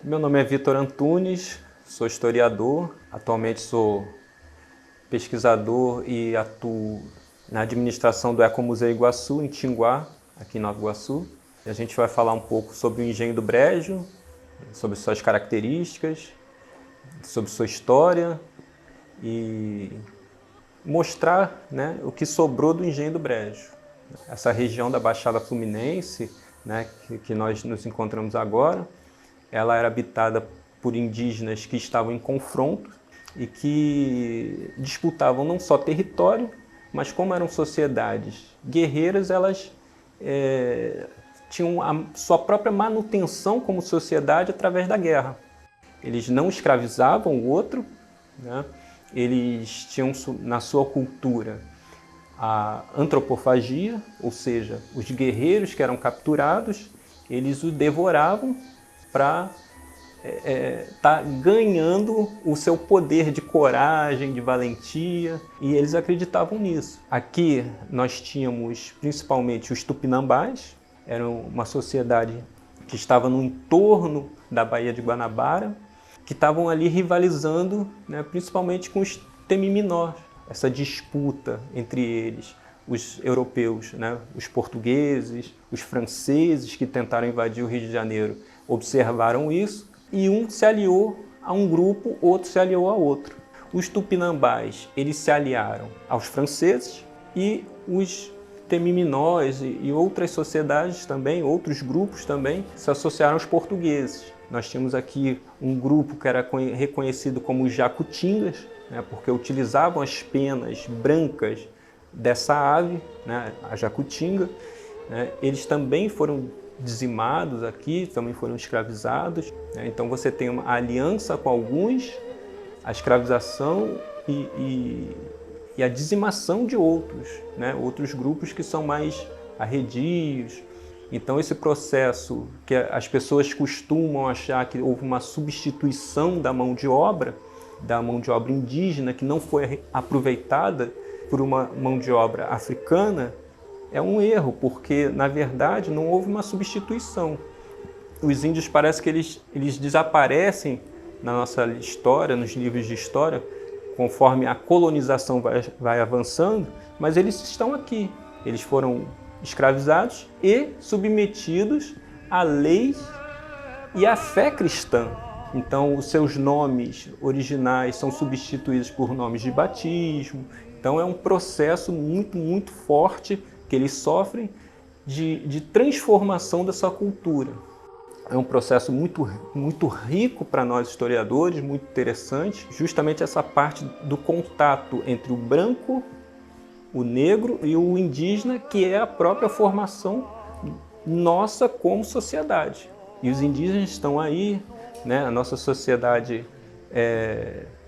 Meu nome é Vitor Antunes, sou historiador, atualmente sou pesquisador e atuo na administração do Ecomuseu Iguaçu, em Tinguá, aqui em Nova Iguaçu. E a gente vai falar um pouco sobre o Engenho do Brejo, sobre suas características, sobre sua história e mostrar, né, o que sobrou do Engenho do Brejo. Essa região da Baixada Fluminense, né, que nós nos encontramos agora, ela era habitada por indígenas que estavam em confronto e que disputavam não só território, mas como eram sociedades guerreiras, elas tinham a sua própria manutenção como sociedade através da guerra. Eles não escravizavam o outro, né? Eles tinham na sua cultura a antropofagia, ou seja, os guerreiros que eram capturados, eles o devoravam para tá ganhando o seu poder de coragem, de valentia, e eles acreditavam nisso. Aqui nós tínhamos principalmente os tupinambás, era uma sociedade que estava no entorno da Baía de Guanabara, que estavam ali rivalizando, né, principalmente com os temiminós, essa disputa entre eles, os europeus, né, os portugueses, os franceses que tentaram invadir o Rio de Janeiro, observaram isso e um se aliou a um grupo, outro se aliou a outro. Os tupinambás, eles se aliaram aos franceses e os temiminós e outras sociedades também, outros grupos também, se associaram aos portugueses. Nós tínhamos aqui um grupo que era reconhecido como os jacutingas, né, porque utilizavam as penas brancas dessa ave, né, a jacutinga. Né, eles também foram dizimados aqui, também foram escravizados. Né, então você tem uma aliança com alguns, a escravização e a dizimação de outros, né, outros grupos que são mais arredios. Então esse processo que as pessoas costumam achar que houve uma substituição da mão de obra indígena que não foi aproveitada por uma mão de obra africana, é um erro, porque na verdade não houve uma substituição. Os índios parece que eles desaparecem na nossa história, nos livros de história, conforme a colonização vai avançando, mas eles estão aqui. Eles foram escravizados e submetidos à lei e à fé cristã. Então, os seus nomes originais são substituídos por nomes de batismo. Então, é um processo muito, muito forte que eles sofrem de transformação dessa cultura. É um processo muito, muito rico para nós historiadores, muito interessante. Justamente essa parte do contato entre o branco, o negro e o indígena, que é a própria formação nossa como sociedade. E os indígenas estão aí, né? A nossa sociedade,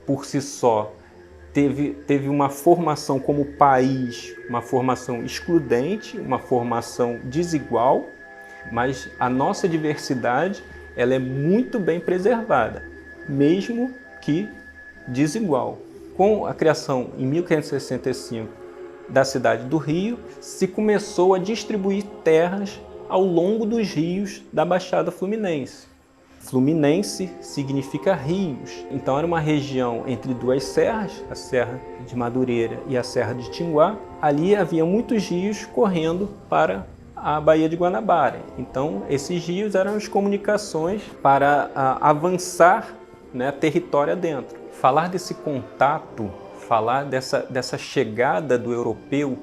por si só, teve uma formação como país, uma formação excludente, uma formação desigual, mas a nossa diversidade ela é muito bem preservada, mesmo que desigual. Com a criação, em 1565, da cidade do Rio, se começou a distribuir terras ao longo dos rios da Baixada Fluminense. Fluminense significa rios, então era uma região entre duas serras, a Serra de Madureira e a Serra de Tinguá. Ali havia muitos rios correndo para a Baía de Guanabara. Então esses rios eram as comunicações para avançar, né, território adentro. Falar desse contato, falar dessa chegada do europeu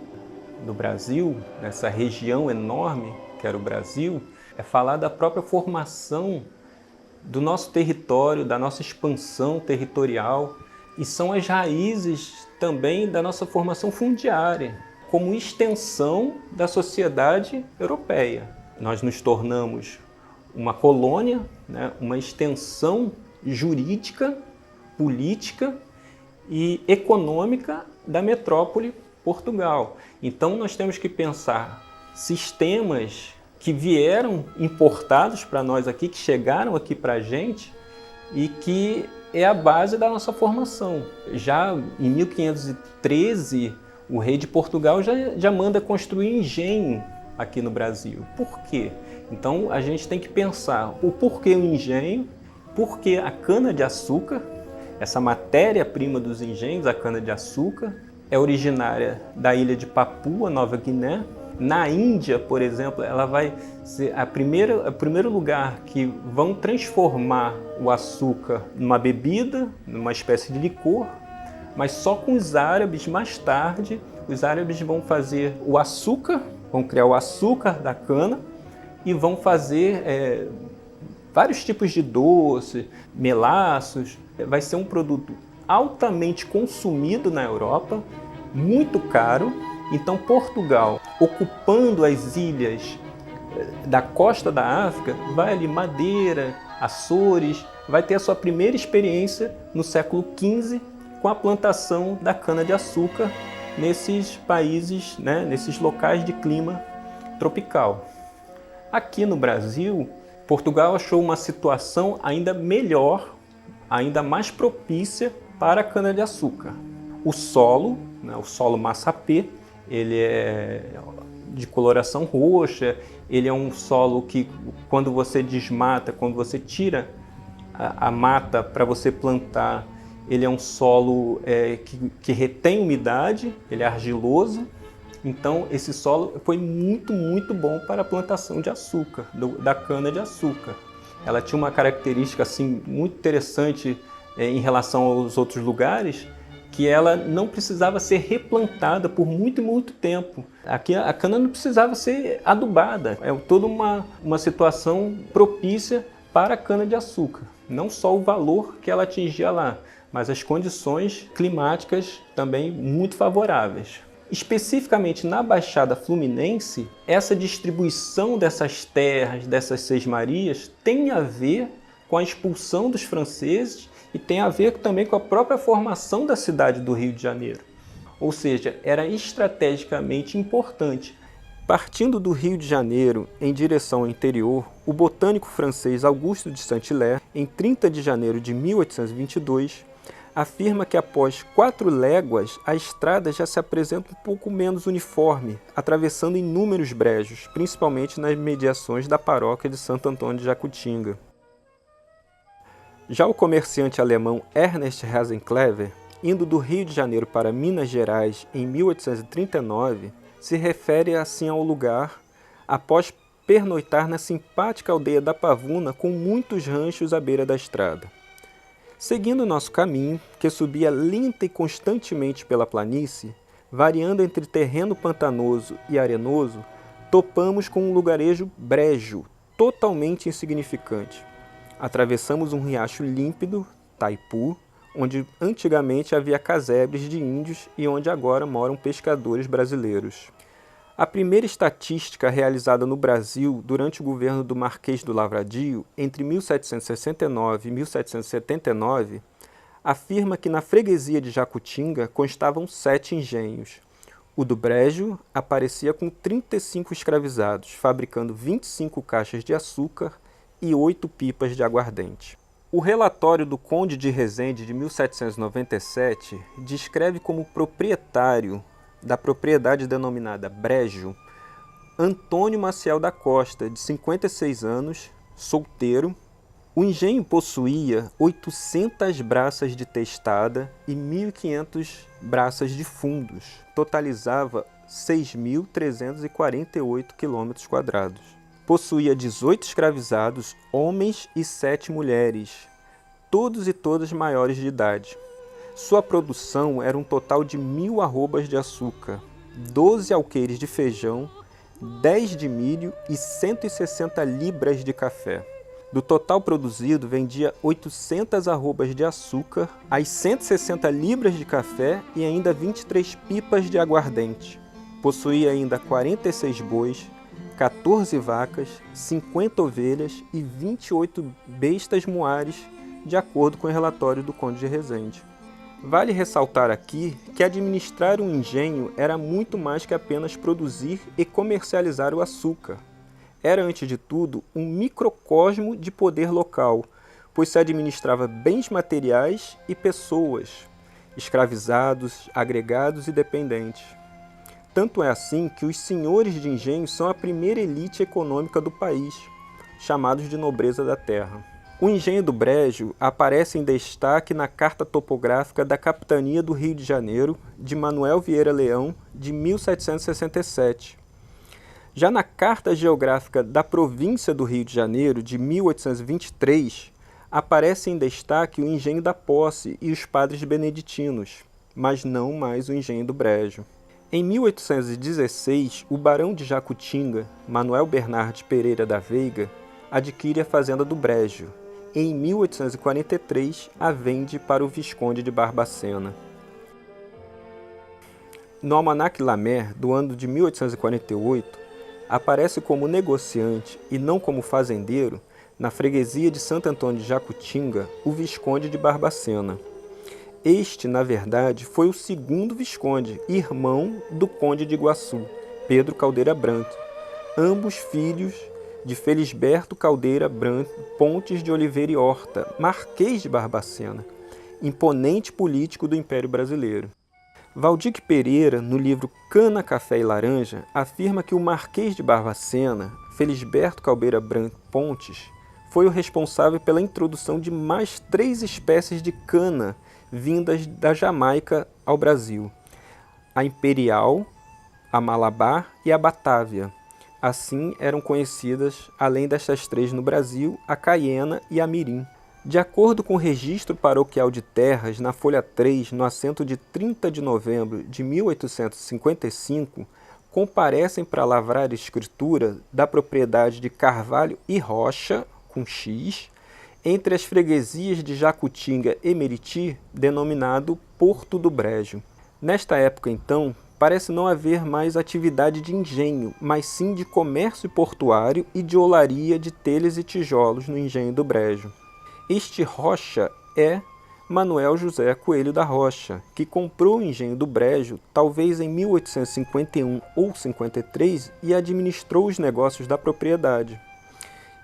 no Brasil, nessa região enorme que era o Brasil, é falar da própria formação do nosso território, da nossa expansão territorial, e são as raízes também da nossa formação fundiária, como extensão da sociedade europeia. Nós nos tornamos uma colônia, né, uma extensão jurídica, política e econômica da metrópole Portugal. Então nós temos que pensar sistemas que vieram importados para nós aqui, que chegaram aqui para a gente e que é a base da nossa formação. Já em 1513, o rei de Portugal já manda construir engenho aqui no Brasil. Por quê? Então a gente tem que pensar o porquê o engenho Porque a cana-de-açúcar, essa matéria-prima dos engenhos, a cana-de-açúcar, é originária da ilha de Papua Nova Guiné. Na Índia, por exemplo, ela vai ser o primeiro lugar que vão transformar o açúcar numa bebida, numa espécie de licor, mas só com os árabes. Mais tarde, os árabes vão fazer o açúcar, vão criar o açúcar da cana e vão fazer vários tipos de doce, melaços. Vai ser um produto altamente consumido na Europa, muito caro. Então Portugal, ocupando as ilhas da costa da África, vai ali Madeira, Açores, vai ter a sua primeira experiência no século XV com a plantação da cana-de-açúcar nesses países, né, nesses locais de clima tropical. Aqui no Brasil, Portugal achou uma situação ainda melhor, ainda mais propícia para a cana-de-açúcar. O solo, né, o solo massapê, ele é de coloração roxa, ele é um solo que, quando você desmata, quando você tira a mata para você plantar, ele é um solo que retém umidade, ele é argiloso. Então esse solo foi muito, muito bom para a plantação de açúcar, da cana-de-açúcar. Ela tinha uma característica assim, muito interessante em relação aos outros lugares, que ela não precisava ser replantada por muito, muito tempo. Aqui a cana não precisava ser adubada. É toda uma situação propícia para a cana-de-açúcar. Não só o valor que ela atingia lá, mas as condições climáticas também muito favoráveis. Especificamente na Baixada Fluminense, essa distribuição dessas terras, dessas sesmarias, tem a ver com a expulsão dos franceses e tem a ver também com a própria formação da cidade do Rio de Janeiro. Ou seja, era estrategicamente importante. Partindo do Rio de Janeiro em direção ao interior, o botânico francês Auguste de Saint-Hilaire, em 30 de janeiro de 1822, afirma que após 4 léguas, a estrada já se apresenta um pouco menos uniforme, atravessando inúmeros brejos, principalmente nas mediações da paróquia de Santo Antônio de Jacutinga. Já o comerciante alemão Ernest Hasenclever, indo do Rio de Janeiro para Minas Gerais em 1839, se refere assim ao lugar após pernoitar na simpática aldeia da Pavuna com muitos ranchos à beira da estrada. Seguindo nosso caminho, que subia lenta e constantemente pela planície, variando entre terreno pantanoso e arenoso, topamos com um lugarejo brejo, totalmente insignificante. Atravessamos um riacho límpido, Taipu, onde antigamente havia casebres de índios e onde agora moram pescadores brasileiros. A primeira estatística realizada no Brasil durante o governo do Marquês do Lavradio, entre 1769 e 1779, afirma que na freguesia de Jacutinga constavam 7 engenhos. O do Brejo aparecia com 35 escravizados, fabricando 25 caixas de açúcar e 8 pipas de aguardente. O relatório do Conde de Resende de 1797 descreve como proprietário da propriedade denominada Brejo Antônio Maciel da Costa, de 56 anos, solteiro. O engenho possuía 800 braças de testada e 1.500 braças de fundos. Totalizava 6.348 km². Possuía 18 escravizados, homens e 7 mulheres, todos e todas maiores de idade. Sua produção era um total de 1.000 arrobas de açúcar, 12 alqueires de feijão, 10 de milho e 160 libras de café. Do total produzido, vendia 800 arrobas de açúcar, as 160 libras de café e ainda 23 pipas de aguardente. Possuía ainda 46 bois, 14 vacas, 50 ovelhas e 28 bestas muares, de acordo com o relatório do Conde de Resende. Vale ressaltar aqui que administrar um engenho era muito mais que apenas produzir e comercializar o açúcar. Era, antes de tudo, um microcosmo de poder local, pois se administrava bens materiais e pessoas, escravizados, agregados e dependentes. Tanto é assim que os senhores de engenho são a primeira elite econômica do país, chamados de nobreza da terra. O engenho do Brejo aparece em destaque na Carta Topográfica da Capitania do Rio de Janeiro, de Manuel Vieira Leão, de 1767. Já na Carta Geográfica da Província do Rio de Janeiro, de 1823, aparece em destaque o engenho da Posse e os padres beneditinos, mas não mais o engenho do Brejo. Em 1816, o barão de Jacutinga, Manuel Bernardes Pereira da Veiga, adquire a fazenda do Brejo. Em 1843, a vende para o Visconde de Barbacena. No Almanaque Lamer, do ano de 1848, aparece como negociante e não como fazendeiro, na freguesia de Santo Antônio de Jacutinga, o Visconde de Barbacena. Este, na verdade, foi o segundo Visconde, irmão do Conde de Iguaçu, Pedro Caldeira Branco, ambos filhos de Felisberto Caldeira Branco Pontes de Oliveira e Horta, Marquês de Barbacena, imponente político do Império Brasileiro. Valdir Pereira, no livro Cana, Café e Laranja, afirma que o Marquês de Barbacena, Felisberto Caldeira Branco Pontes, foi o responsável pela introdução de mais 3 espécies de cana vindas da Jamaica ao Brasil: a Imperial, a Malabar e a Batávia. Assim eram conhecidas, além destas 3 no Brasil, a Caiena e a Mirim. De acordo com o Registro Paroquial de Terras, na folha 3, no assento de 30 de novembro de 1855, comparecem para lavrar escritura da propriedade de Carvalho e Rocha, com X, entre as freguesias de Jacutinga e Meriti, denominado Porto do Brejo. Nesta época, então, parece não haver mais atividade de engenho, mas sim de comércio portuário e de olaria de telhas e tijolos no engenho do Brejo. Este Rocha é Manuel José Coelho da Rocha, que comprou o engenho do Brejo, talvez em 1851 ou 53, e administrou os negócios da propriedade.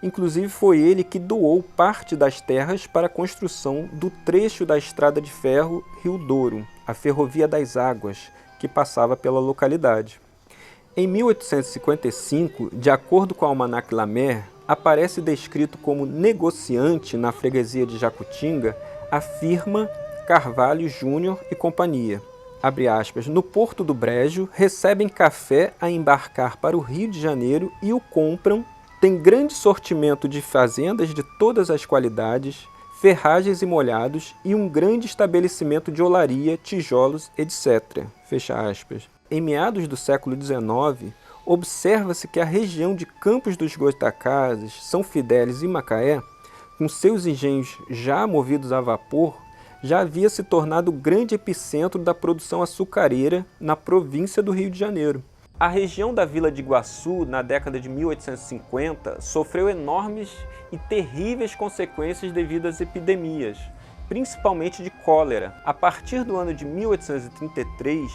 Inclusive foi ele que doou parte das terras para a construção do trecho da estrada de ferro Rio Douro, a Ferrovia das Águas, que passava pela localidade. Em 1855, de acordo com o Almanaque Lamer, aparece descrito como negociante na freguesia de Jacutinga a firma Carvalho Júnior e Companhia. Abre aspas, no Porto do Brejo, recebem café a embarcar para o Rio de Janeiro e o compram. Tem grande sortimento de fazendas de todas as qualidades, ferragens e molhados e um grande estabelecimento de olaria, tijolos, etc. Fecha aspas. Em meados do século XIX, observa-se que a região de Campos dos Goitacazes, São Fidélis e Macaé, com seus engenhos já movidos a vapor, já havia se tornado o grande epicentro da produção açucareira na província do Rio de Janeiro. A região da Vila de Iguaçu, na década de 1850, sofreu enormes e terríveis consequências devido às epidemias, principalmente de cólera. A partir do ano de 1833,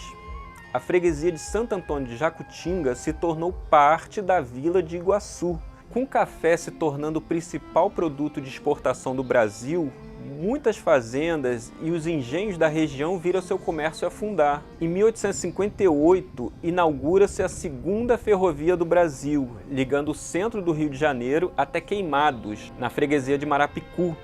a freguesia de Santo Antônio de Jacutinga se tornou parte da Vila de Iguaçu. Com o café se tornando o principal produto de exportação do Brasil, muitas fazendas e os engenhos da região viram seu comércio afundar. Em 1858, inaugura-se a segunda ferrovia do Brasil, ligando o centro do Rio de Janeiro até Queimados, na freguesia de Marapicu,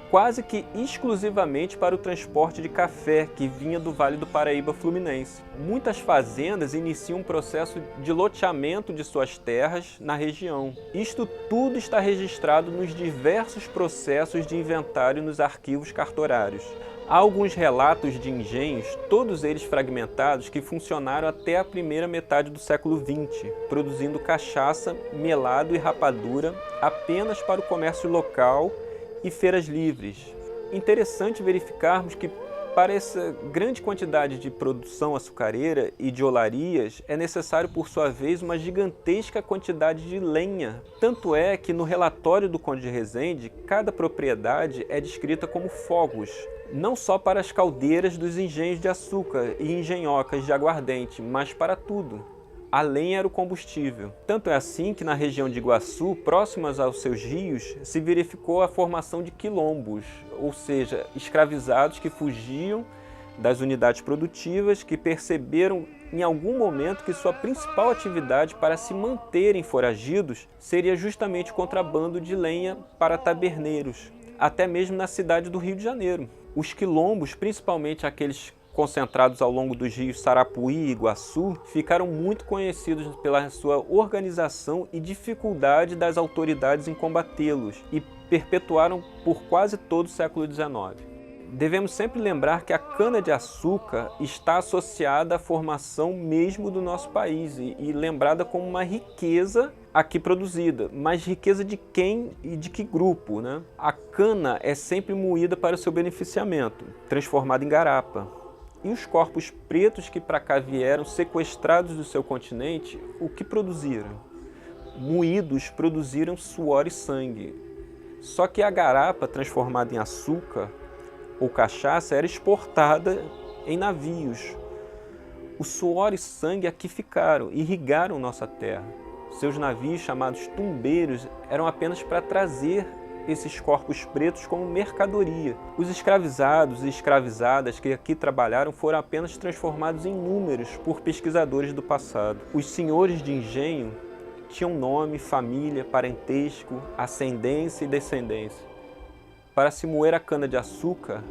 quase que exclusivamente para o transporte de café que vinha do Vale do Paraíba Fluminense. Muitas fazendas iniciam um processo de loteamento de suas terras na região. Isto tudo está registrado nos diversos processos de inventário nos arquivos cartorários. Há alguns relatos de engenhos, todos eles fragmentados, que funcionaram até a primeira metade do século XX, produzindo cachaça, melado e rapadura apenas para o comércio local e feiras livres. Interessante verificarmos que para essa grande quantidade de produção açucareira e de olarias é necessário, por sua vez, uma gigantesca quantidade de lenha. Tanto é que no relatório do Conde de Resende, cada propriedade é descrita como fogos, não só para as caldeiras dos engenhos de açúcar e engenhocas de aguardente, mas para tudo. A lenha era o combustível. Tanto é assim que na região de Iguaçu, próximas aos seus rios, se verificou a formação de quilombos, ou seja, escravizados que fugiam das unidades produtivas que perceberam em algum momento que sua principal atividade para se manterem foragidos seria justamente o contrabando de lenha para taberneiros, até mesmo na cidade do Rio de Janeiro. Os quilombos, principalmente aqueles concentrados ao longo dos rios Sarapuí e Iguaçu, ficaram muito conhecidos pela sua organização e dificuldade das autoridades em combatê-los e perpetuaram por quase todo o século XIX. Devemos sempre lembrar que a cana-de-açúcar está associada à formação mesmo do nosso país e lembrada como uma riqueza aqui produzida. Mas riqueza de quem e de que grupo, né? A cana é sempre moída para o seu beneficiamento, transformada em garapa. E os corpos pretos que para cá vieram, sequestrados do seu continente, o que produziram? Moídos produziram suor e sangue. Só que a garapa, transformada em açúcar ou cachaça, era exportada em navios. O suor e sangue aqui ficaram, irrigaram nossa terra. Seus navios, chamados tumbeiros, eram apenas para trazer esses corpos pretos como mercadoria. Os escravizados e escravizadas que aqui trabalharam foram apenas transformados em números por pesquisadores do passado. Os senhores de engenho tinham nome, família, parentesco, ascendência e descendência. Para se moer a cana-de-açúcar,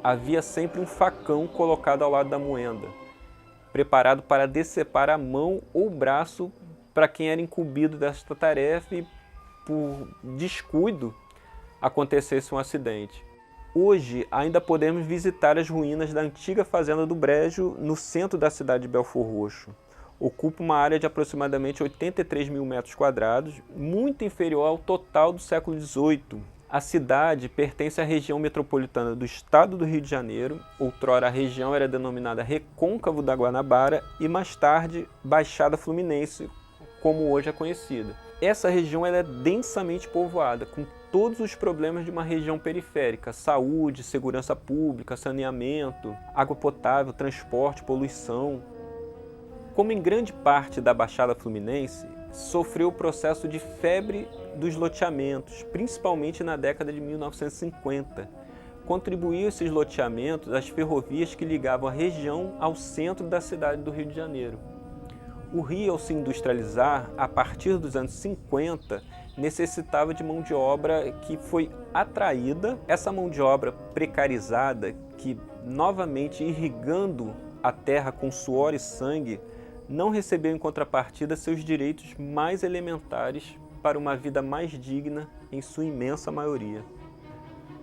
havia sempre um facão colocado ao lado da moenda, preparado para decepar a mão ou braço para quem era incumbido desta tarefa e, por descuido, acontecesse um acidente. Hoje, ainda podemos visitar as ruínas da antiga Fazenda do Brejo, no centro da cidade de Belford Roxo. Ocupa uma área de aproximadamente 83 mil metros quadrados, muito inferior ao total do século XVIII. A cidade pertence à região metropolitana do estado do Rio de Janeiro. Outrora a região era denominada Recôncavo da Guanabara e mais tarde Baixada Fluminense, como hoje é conhecida. Essa região ela é densamente povoada, com todos os problemas de uma região periférica: saúde, segurança pública, saneamento, água potável, transporte, poluição. Como em grande parte da Baixada Fluminense, sofreu o processo de febre dos loteamentos, principalmente na década de 1950. Contribuíam esses loteamentos às ferrovias que ligavam a região ao centro da cidade do Rio de Janeiro. O Rio, ao se industrializar, a partir dos anos 50, necessitava de mão de obra que foi atraída. Essa mão de obra precarizada, que novamente irrigando a terra com suor e sangue, não recebeu em contrapartida seus direitos mais elementares para uma vida mais digna em sua imensa maioria.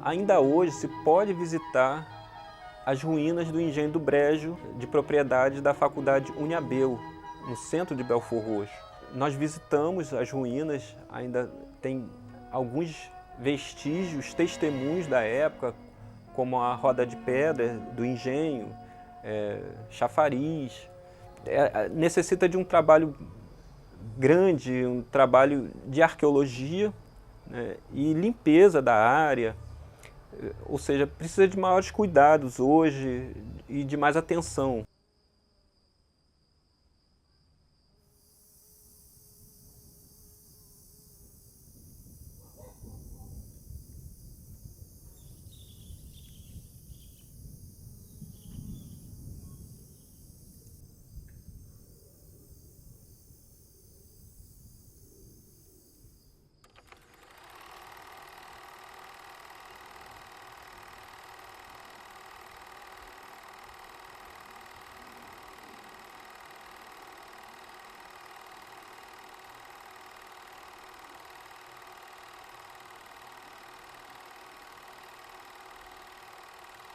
Ainda hoje se pode visitar as ruínas do Engenho do Brejo, de propriedade da Faculdade Uniabel, no centro de Belford Roxo. Nós visitamos as ruínas, ainda tem alguns vestígios, testemunhos da época, como a roda de pedra do engenho, chafariz. Necessita de um trabalho grande, um trabalho de arqueologia, né, e limpeza da área, ou seja, precisa de maiores cuidados hoje e de mais atenção.